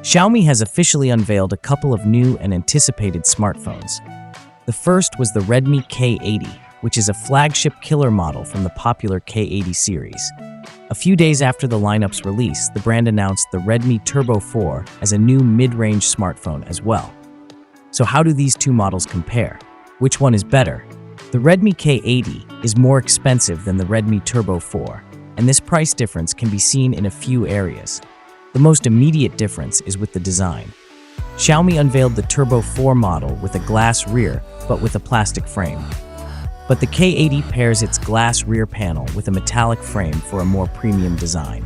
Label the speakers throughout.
Speaker 1: Xiaomi has officially unveiled a couple of new and anticipated smartphones. The first was the Redmi K80, which is a flagship killer model from the popular K80 series. A few days after the lineup's release, the brand announced the Redmi Turbo 4 as a new mid-range smartphone as well. So how do these two models compare? Which one is better? The Redmi K80 is more expensive than the Redmi Turbo 4, and this price difference can be seen in a few areas. The most immediate difference is with the design. Xiaomi unveiled the Turbo 4 model with a glass rear, but with a plastic frame. But the K80 pairs its glass rear panel with a metallic frame for a more premium design.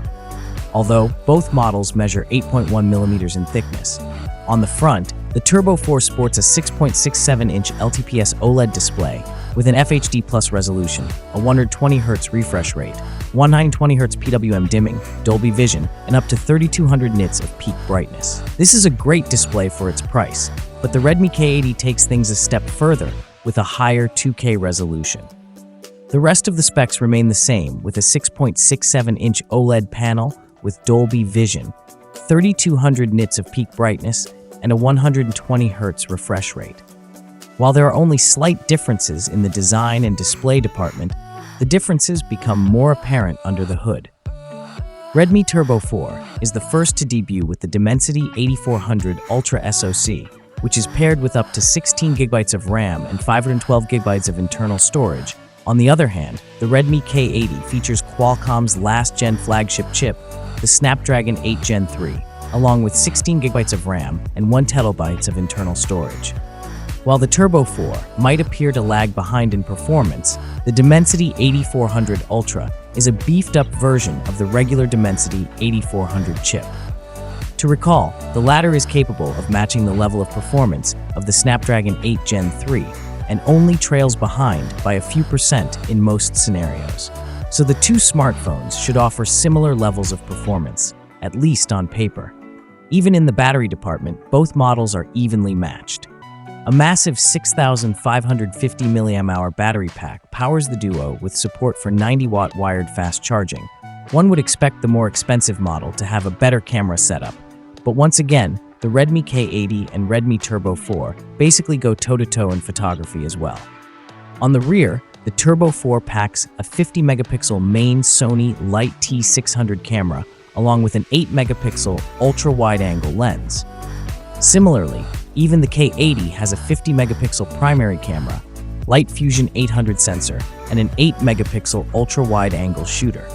Speaker 1: Although both models measure 8.1 mm in thickness. On the front, the Turbo 4 sports a 6.67-inch LTPS OLED display with an FHD Plus resolution, a 120Hz refresh rate, 120Hz PWM dimming, Dolby Vision, and up to 3200 nits of peak brightness. This is a great display for its price, but the Redmi K80 takes things a step further with a higher 2K resolution. The rest of the specs remain the same, with a 6.67-inch OLED panel with Dolby Vision, 3200 nits of peak brightness, and a 120Hz refresh rate. While there are only slight differences in the design and display department, the differences become more apparent under the hood. Redmi Turbo 4 is the first to debut with the Dimensity 8400 Ultra SoC, which is paired with up to 16 GB of RAM and 512 GB of internal storage. On the other hand, the Redmi K80 features Qualcomm's last-gen flagship chip, the Snapdragon 8 Gen 3, along with 16 GB of RAM and 1 TB of internal storage. While the Turbo 4 might appear to lag behind in performance, the Dimensity 8400 Ultra is a beefed-up version of the regular Dimensity 8400 chip. To recall, the latter is capable of matching the level of performance of the Snapdragon 8 Gen 3 and only trails behind by a few percent in most scenarios. So the two smartphones should offer similar levels of performance, at least on paper. Even in the battery department, both models are evenly matched. A massive 6,550 mAh battery pack powers the duo with support for 90-watt wired fast charging. One would expect the more expensive model to have a better camera setup, but once again, the Redmi K80 and Redmi Turbo 4 basically go toe-to-toe in photography as well. On the rear, the Turbo 4 packs a 50-megapixel main Sony Light T600 camera along with an 8-megapixel ultra-wide-angle lens. Similarly, even the K80 has a 50-megapixel primary camera, Light Fusion 800 sensor, and an 8-megapixel ultra-wide-angle shooter.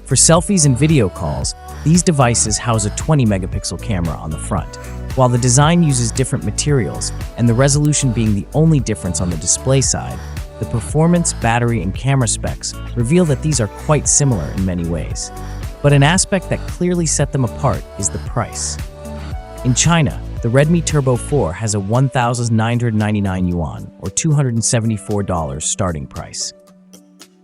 Speaker 1: For selfies and video calls, these devices house a 20-megapixel camera on the front. While the design uses different materials, and the resolution being the only difference on the display side, the performance, battery, and camera specs reveal that these are quite similar in many ways. But an aspect that clearly set them apart is the price. In China, the Redmi Turbo 4 has a 1,999 yuan, or $274 starting price.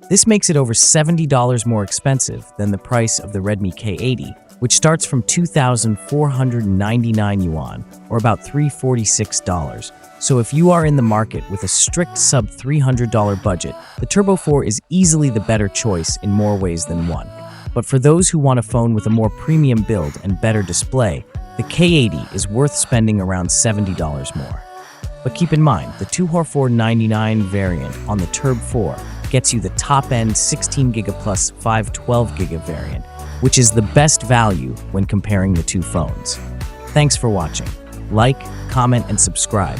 Speaker 1: This makes it over $70 more expensive than the price of the Redmi K80, which starts from 2,499 yuan, or about $346. So if you are in the market with a strict sub-$300 budget, the Turbo 4 is easily the better choice in more ways than one. But for those who want a phone with a more premium build and better display, the K80 is worth spending around $70 more. But keep in mind, the 2,499 variant on the Turbo 4 gets you the top-end 16GB plus 512GB variant, which is the best value when comparing the two phones. Thanks for watching. Like, comment, and subscribe.